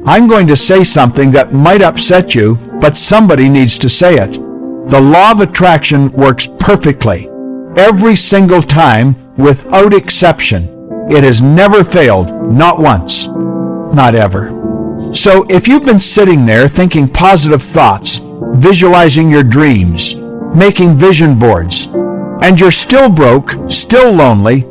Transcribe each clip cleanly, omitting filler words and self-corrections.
I'm going to say something that might upset you, but somebody needs to say it. The law of attraction works perfectly, every single time, without exception. It has never failed, not once, not ever. So if you've been sitting there thinking positive thoughts, visualizing your dreams, making vision boards, and you're still broke, still lonely,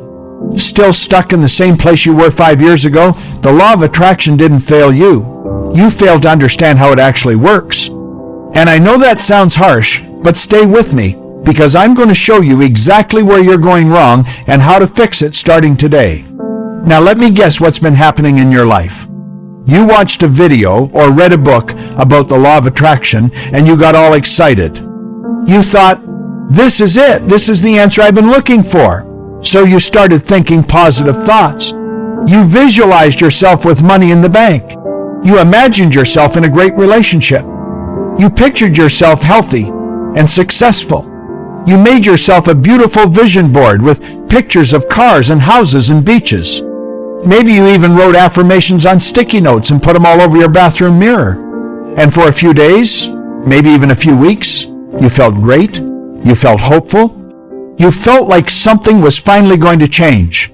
still stuck in the same place you were 5 years ago, the law of attraction didn't fail you. You failed to understand how it actually works. And I know that sounds harsh, but stay with me, because I'm going to show you exactly where you're going wrong and how to fix it starting today. Now let me guess what's been happening in your life. You watched a video or read a book about the law of attraction and you got all excited. You thought, this is it. This is the answer I've been looking for. So you started thinking positive thoughts. You visualized yourself with money in the bank. You imagined yourself in a great relationship. You pictured yourself healthy and successful. You made yourself a beautiful vision board with pictures of cars and houses and beaches. Maybe you even wrote affirmations on sticky notes and put them all over your bathroom mirror. And for a few days, maybe even a few weeks, you felt great. You felt hopeful. You felt like something was finally going to change.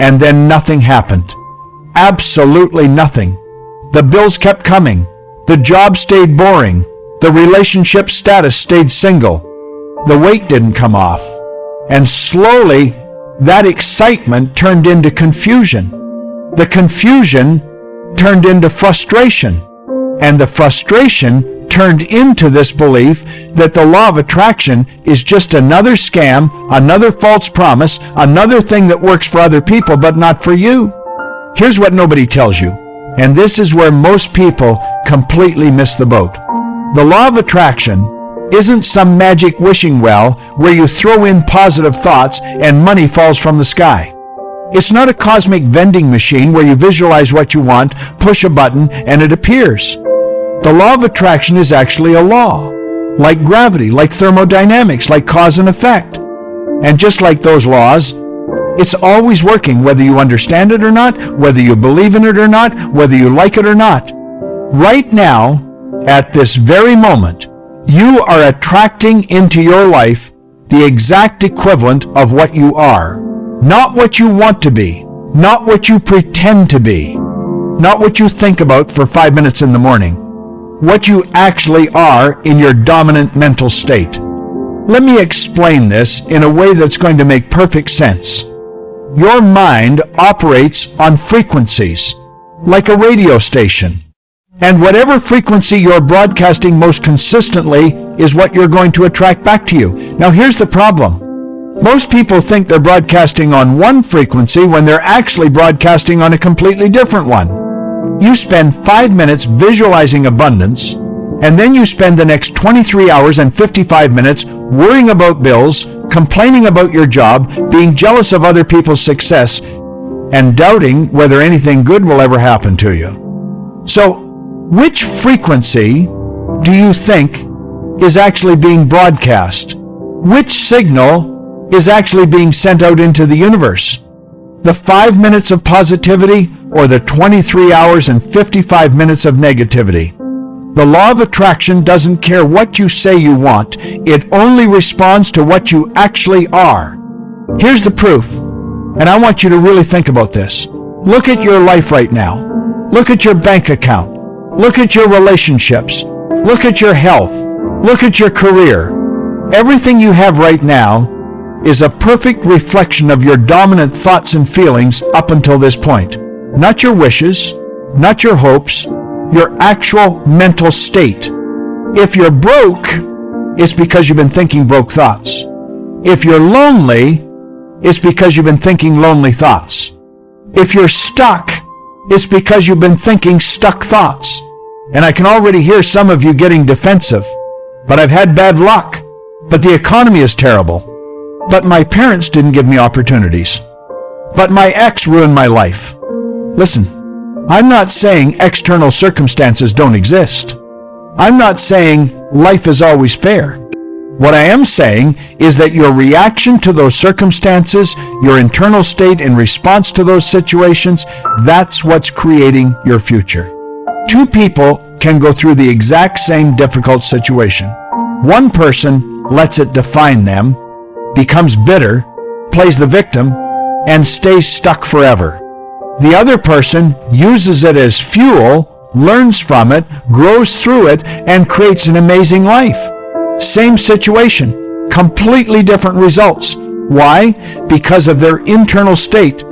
And then nothing happened. Absolutely nothing. The bills kept coming. The job stayed boring. The relationship status stayed single. The weight didn't come off. And slowly, that excitement turned into confusion. The confusion turned into frustration. And the frustration turned into this belief that the law of attraction is just another scam, another false promise, another thing that works for other people but not for you. Here's what nobody tells you, and this is where most people completely miss the boat. The law of attraction isn't some magic wishing well where you throw in positive thoughts and money falls from the sky. It's not a cosmic vending machine where you visualize what you want, push a button, and it appears. The law of attraction is actually a law, like gravity, like thermodynamics, like cause and effect. And just like those laws, it's always working whether you understand it or not, whether you believe in it or not, whether you like it or not. Right now, at this very moment, you are attracting into your life the exact equivalent of what you are. Not what you want to be, not what you pretend to be, not what you think about for 5 minutes in the morning. What you actually are in your dominant mental state. Let me explain this in a way that's going to make perfect sense. Your mind operates on frequencies, like a radio station. And whatever frequency you're broadcasting most consistently is what you're going to attract back to you. Now here's the problem. Most people think they're broadcasting on one frequency when they're actually broadcasting on a completely different one. You spend 5 minutes visualizing abundance, and then you spend the next 23 hours and 55 minutes worrying about bills, complaining about your job, being jealous of other people's success, and doubting whether anything good will ever happen to you. So, which frequency do you think is actually being broadcast? Which signal is actually being sent out into the universe? The 5 minutes of positivity or the 23 hours and 55 minutes of negativity? The law of attraction doesn't care what you say you want. It only responds to what you actually are. Here's the proof, and I want you to really think about this. Look at your life right now. Look at your bank account. Look at your relationships. Look at your health. Look at your career. Everything you have right now is a perfect reflection of your dominant thoughts and feelings up until this point. Not your wishes, not your hopes, your actual mental state. If you're broke, it's because you've been thinking broke thoughts. If you're lonely, it's because you've been thinking lonely thoughts. If you're stuck, it's because you've been thinking stuck thoughts. And I can already hear some of you getting defensive. But I've had bad luck. But the economy is terrible. But my parents didn't give me opportunities. But my ex ruined my life. Listen, I'm not saying external circumstances don't exist. I'm not saying life is always fair. What I am saying is that your reaction to those circumstances, your internal state in response to those situations, that's what's creating your future. Two people can go through the exact same difficult situation. One person lets it define them, becomes bitter, plays the victim, and stays stuck forever. The other person uses it as fuel, learns from it, grows through it, and creates an amazing life. Same situation, completely different results. Why? Because of their internal state,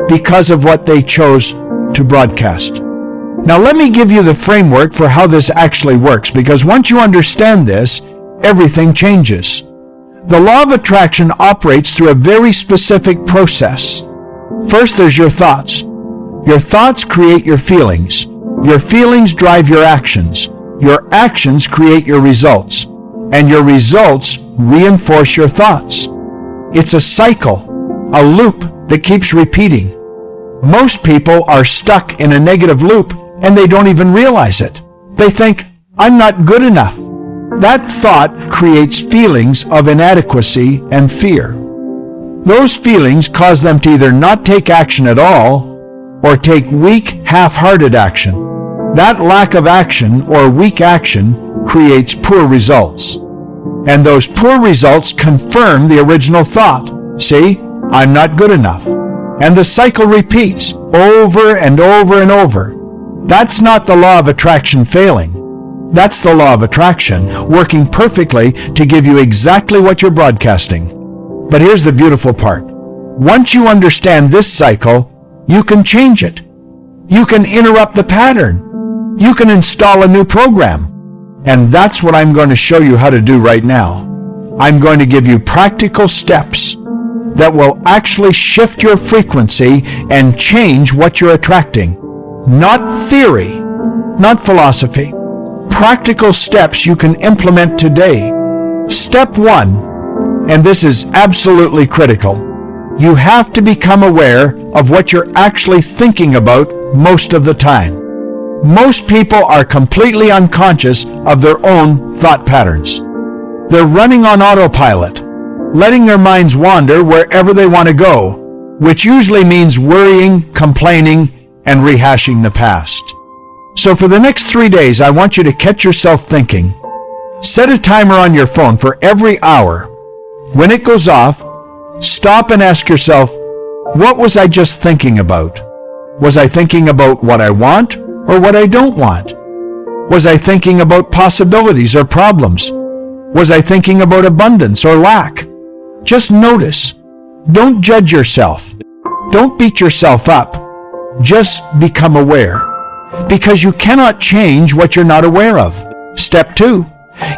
because of what they chose to broadcast. Now let me give you the framework for how this actually works, because once you understand this, everything changes. The law of attraction operates through a very specific process. First, there's your thoughts. Your thoughts create your feelings. Your feelings drive your actions. Your actions create your results. And your results reinforce your thoughts. It's a cycle, a loop that keeps repeating. Most people are stuck in a negative loop and they don't even realize it. They think, I'm not good enough. That thought creates feelings of inadequacy and fear. Those feelings cause them to either not take action at all or take weak, half-hearted action. That lack of action or weak action creates poor results. And those poor results confirm the original thought. See, I'm not good enough. And the cycle repeats over and over and over. That's not the law of attraction failing. That's the law of attraction working perfectly to give you exactly what you're broadcasting. But here's the beautiful part. Once you understand this cycle, you can change it. You can interrupt the pattern. You can install a new program. And that's what I'm going to show you how to do right now. I'm going to give you practical steps that will actually shift your frequency and change what you're attracting. Not theory, not philosophy. Practical steps you can implement today. Step 1, and this is absolutely critical. You have to become aware of what you're actually thinking about most of the time. Most people are completely unconscious of their own thought patterns. They're running on autopilot, letting their minds wander wherever they want to go, which usually means worrying, complaining, and rehashing the past. So for the next 3 days, I want you to catch yourself thinking. Set a timer on your phone for every hour. When it goes off, stop and ask yourself, what was I just thinking about? Was I thinking about what I want or what I don't want? Was I thinking about possibilities or problems? Was I thinking about abundance or lack? Just notice. Don't judge yourself. Don't beat yourself up. Just become aware. Because you cannot change what you're not aware of. Step 2.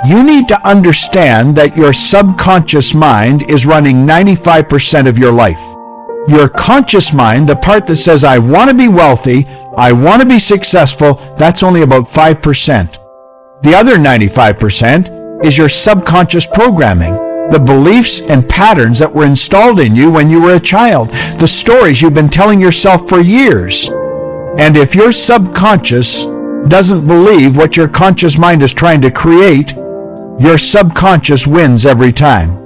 You need to understand that your subconscious mind is running 95% of your life. Your conscious mind, the part that says, I want to be wealthy, I want to be successful, that's only about 5%. The other 95% is your subconscious programming, the beliefs and patterns that were installed in you when you were a child, the stories you've been telling yourself for years. And if your subconscious doesn't believe what your conscious mind is trying to create, your subconscious wins every time.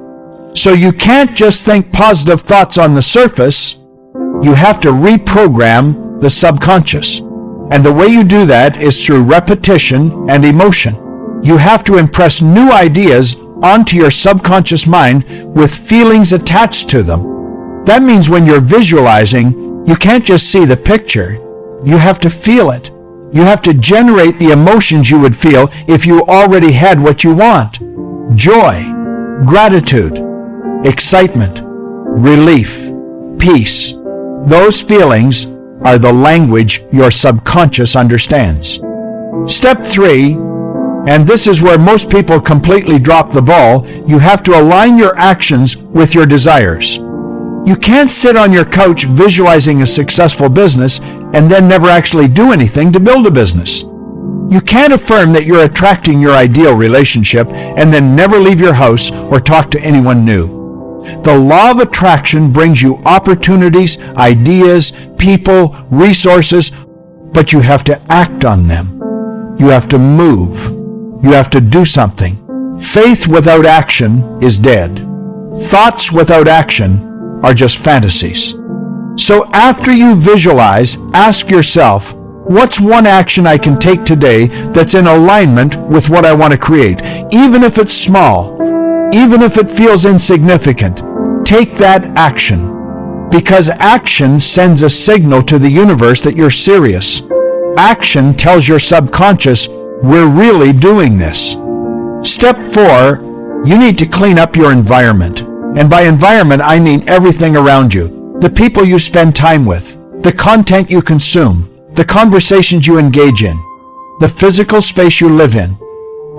So you can't just think positive thoughts on the surface. You have to reprogram the subconscious. And the way you do that is through repetition and emotion. You have to impress new ideas onto your subconscious mind with feelings attached to them. That means when you're visualizing, you can't just see the picture. You have to feel it. You have to generate the emotions you would feel if you already had what you want. Joy, gratitude, excitement, relief, peace. Those feelings are the language your subconscious understands. Step 3, and this is where most people completely drop the ball, you have to align your actions with your desires. You can't sit on your couch visualizing a successful business and then never actually do anything to build a business. You can't affirm that you're attracting your ideal relationship and then never leave your house or talk to anyone new. The law of attraction brings you opportunities, ideas, people, resources, but you have to act on them. You have to move. You have to do something. Faith without action is dead. Thoughts without action are just fantasies. So after you visualize, ask yourself, What's one action I can take today that's in alignment with what I want to create? Even if it's small, even if it feels insignificant, take that action. Because action sends a signal to the universe that you're serious. Action tells your subconscious, we're really doing this. Step 4, you need to clean up your environment. And by environment, I mean everything around you. The people you spend time with, the content you consume, the conversations you engage in, the physical space you live in.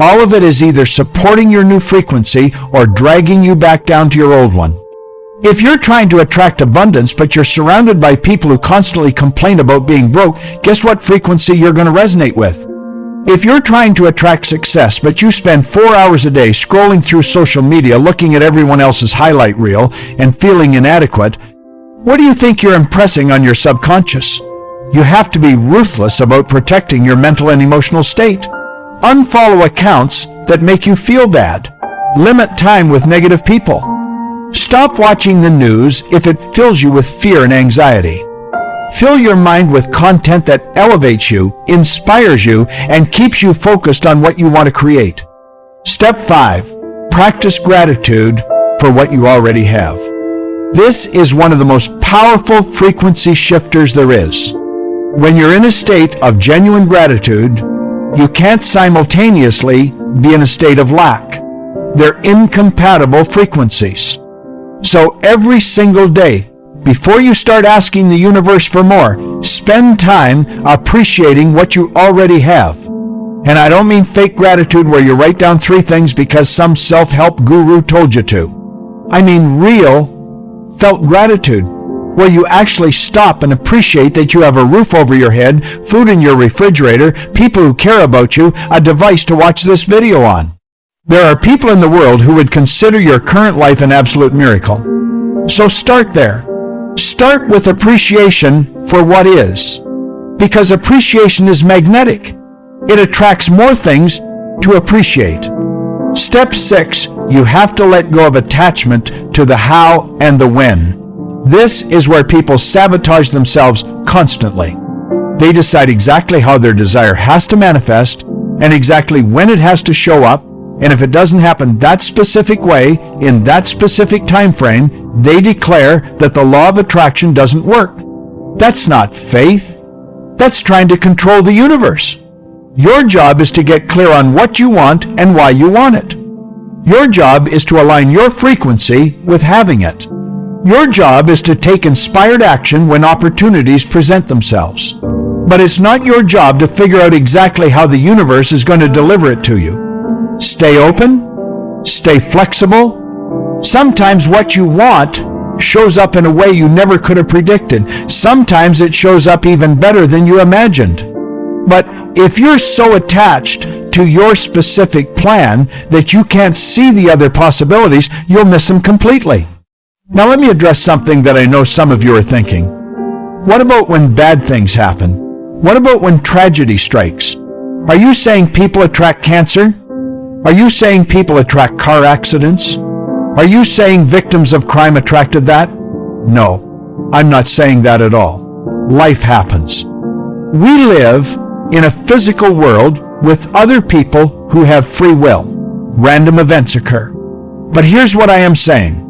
All of it is either supporting your new frequency or dragging you back down to your old one. If you're trying to attract abundance, but you're surrounded by people who constantly complain about being broke, guess what frequency you're going to resonate with? If you're trying to attract success, but you spend 4 hours a day scrolling through social media, looking at everyone else's highlight reel and feeling inadequate, what do you think you're impressing on your subconscious? You have to be ruthless about protecting your mental and emotional state. Unfollow accounts that make you feel bad. Limit time with negative people. Stop watching the news if it fills you with fear and anxiety. Fill your mind with content that elevates you, inspires you, and keeps you focused on what you want to create. Step 5, practice gratitude for what you already have. This is one of the most powerful frequency shifters there is. When you're in a state of genuine gratitude, you can't simultaneously be in a state of lack. They're incompatible frequencies. So every single day, before you start asking the universe for more, spend time appreciating what you already have. And I don't mean fake gratitude where you write down 3 things because some self-help guru told you to. I mean real, felt gratitude, where you actually stop and appreciate that you have a roof over your head, food in your refrigerator, people who care about you, a device to watch this video on. There are people in the world who would consider your current life an absolute miracle. So start there. Start with appreciation for what is. Because appreciation is magnetic. It attracts more things to appreciate. Step 6, you have to let go of attachment to the how and the when. This is where people sabotage themselves constantly. They decide exactly how their desire has to manifest and exactly when it has to show up, and if it doesn't happen that specific way, in that specific time frame, they declare that the law of attraction doesn't work. That's not faith. That's trying to control the universe. Your job is to get clear on what you want and why you want it. Your job is to align your frequency with having it. Your job is to take inspired action when opportunities present themselves. But it's not your job to figure out exactly how the universe is going to deliver it to you. Stay open. Stay flexible. Sometimes what you want shows up in a way you never could have predicted. Sometimes it shows up even better than you imagined. But if you're so attached to your specific plan that you can't see the other possibilities, you'll miss them completely. Now let me address something that I know some of you are thinking. What about when bad things happen? What about when tragedy strikes? Are you saying people attract cancer? Are you saying people attract car accidents? Are you saying victims of crime attracted that? No, I'm not saying that at all. Life happens. We live in a physical world with other people who have free will. Random events occur. But here's what I am saying.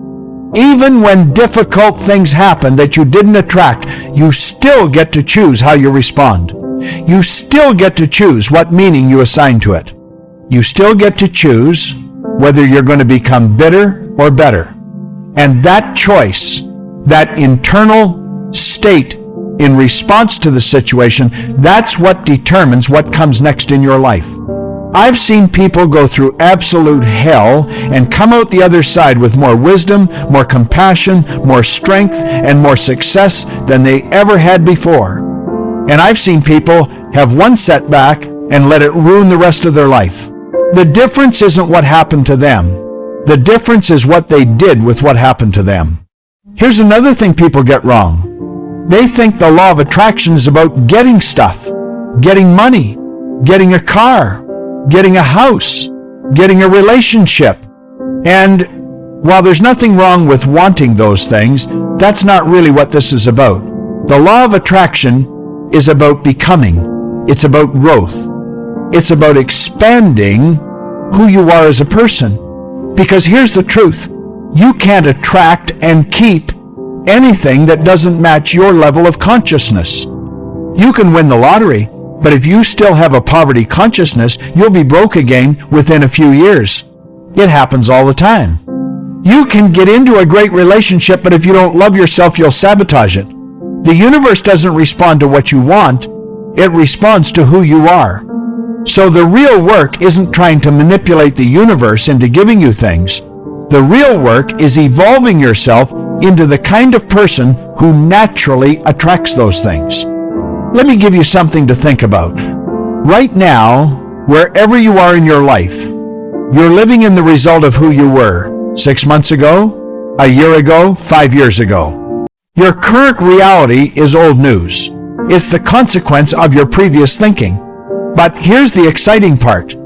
Even when difficult things happen that you didn't attract, you still get to choose how you respond. You still get to choose what meaning you assign to it. You still get to choose whether you're going to become bitter or better. And that choice, that internal state in response to the situation, that's what determines what comes next in your life. I've seen people go through absolute hell and come out the other side with more wisdom, more compassion, more strength, and more success than they ever had before. And I've seen people have one setback and let it ruin the rest of their life. The difference isn't what happened to them. The difference is what they did with what happened to them. Here's another thing people get wrong. They think the law of attraction is about getting stuff, getting money, getting a car, getting a house, getting a relationship. And while there's nothing wrong with wanting those things, that's not really what this is about. The law of attraction is about becoming. It's about growth. It's about expanding who you are as a person. Because here's the truth. You can't attract and keep anything that doesn't match your level of consciousness. You can win the lottery, but if you still have a poverty consciousness, you'll be broke again within a few years. It happens all the time. You can get into a great relationship, but if you don't love yourself, you'll sabotage it. The universe doesn't respond to what you want. It responds to who you are. So the real work isn't trying to manipulate the universe into giving you things. The real work is evolving yourself into the kind of person who naturally attracts those things. Let me give you something to think about. Right now, wherever you are in your life, you're living in the result of who you were 6 months ago, a year ago, 5 years ago. Your current reality is old news. It's the consequence of your previous thinking. But here's the exciting part.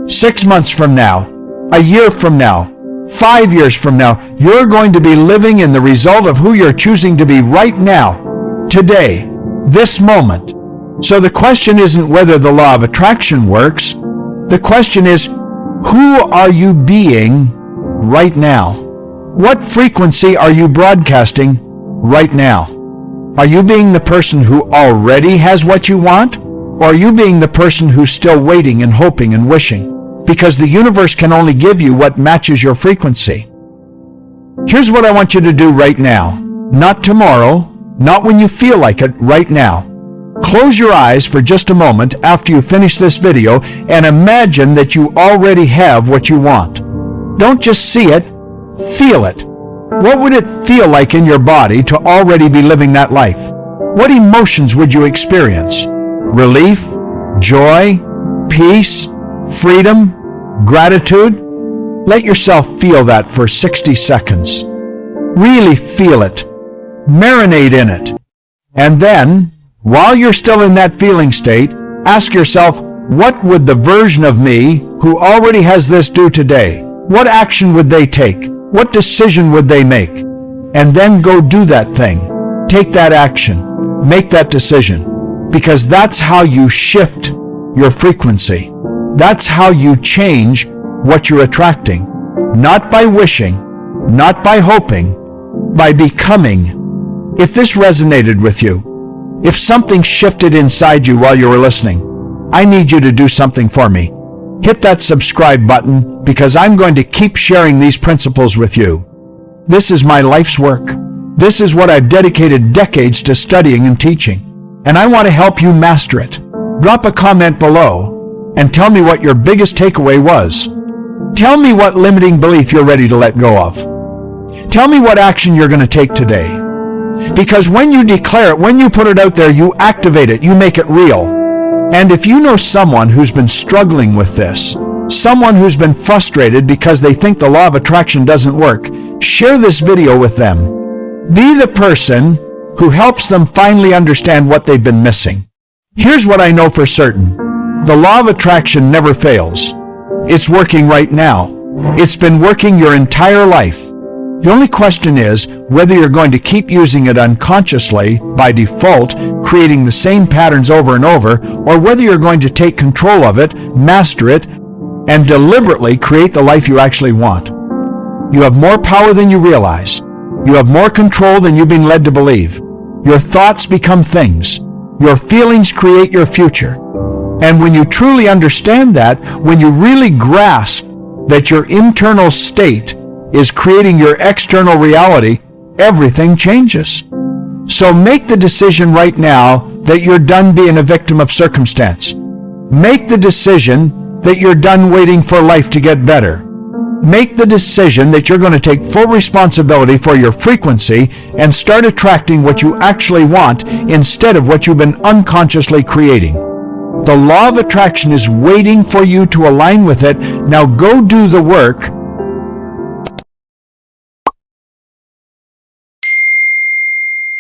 6 months from now, a year from now, 5 years from now, you're going to be living in the result of who you're choosing to be right now, today, this moment. So the question isn't whether the law of attraction works. The question is, who are you being right now? What frequency are you broadcasting right now? Are you being the person who already has what you want? Or are you being the person who's still waiting and hoping and wishing? Because the universe can only give you what matches your frequency. Here's what I want you to do right now. Not tomorrow, not when you feel like it, right now. Close your eyes for just a moment after you finish this video and imagine that you already have what you want. Don't just see it, feel it. What would it feel like in your body to already be living that life? What emotions would you experience? Relief, joy, peace, freedom, gratitude? Let yourself feel that for 60 seconds. Really feel it. Marinate in it. And then, while you're still in that feeling state, ask yourself, what would the version of me who already has this do today? What action would they take? What decision would they make? And then go do that thing. Take that action. Make that decision. Because that's how you shift your frequency. That's how you change what you're attracting. Not by wishing, not by hoping, by becoming. If this resonated with you, if something shifted inside you while you were listening, I need you to do something for me. Hit that subscribe button because I'm going to keep sharing these principles with you. This is my life's work. This is what I've dedicated decades to studying and teaching, and I want to help you master it. Drop a comment below and tell me what your biggest takeaway was. Tell me what limiting belief you're ready to let go of. Tell me what action you're going to take today. Because when you declare it, when you put it out there, you activate it, you make it real. And if you know someone who's been struggling with this, someone who's been frustrated because they think the law of attraction doesn't work, share this video with them. Be the person who helps them finally understand what they've been missing. Here's what I know for certain. The law of attraction never fails. It's working right now. It's been working your entire life. The only question is whether you're going to keep using it unconsciously, by default, creating the same patterns over and over, or whether you're going to take control of it, master it, and deliberately create the life you actually want. You have more power than you realize. You have more control than you've been led to believe. Your thoughts become things. Your feelings create your future. And when you truly understand that, when you really grasp that your internal state is creating your external reality, everything changes. So make the decision right now that you're done being a victim of circumstance. Make the decision that you're done waiting for life to get better. Make the decision that you're going to take full responsibility for your frequency and start attracting what you actually want instead of what you've been unconsciously creating. The law of attraction is waiting for you to align with it. Now go do the work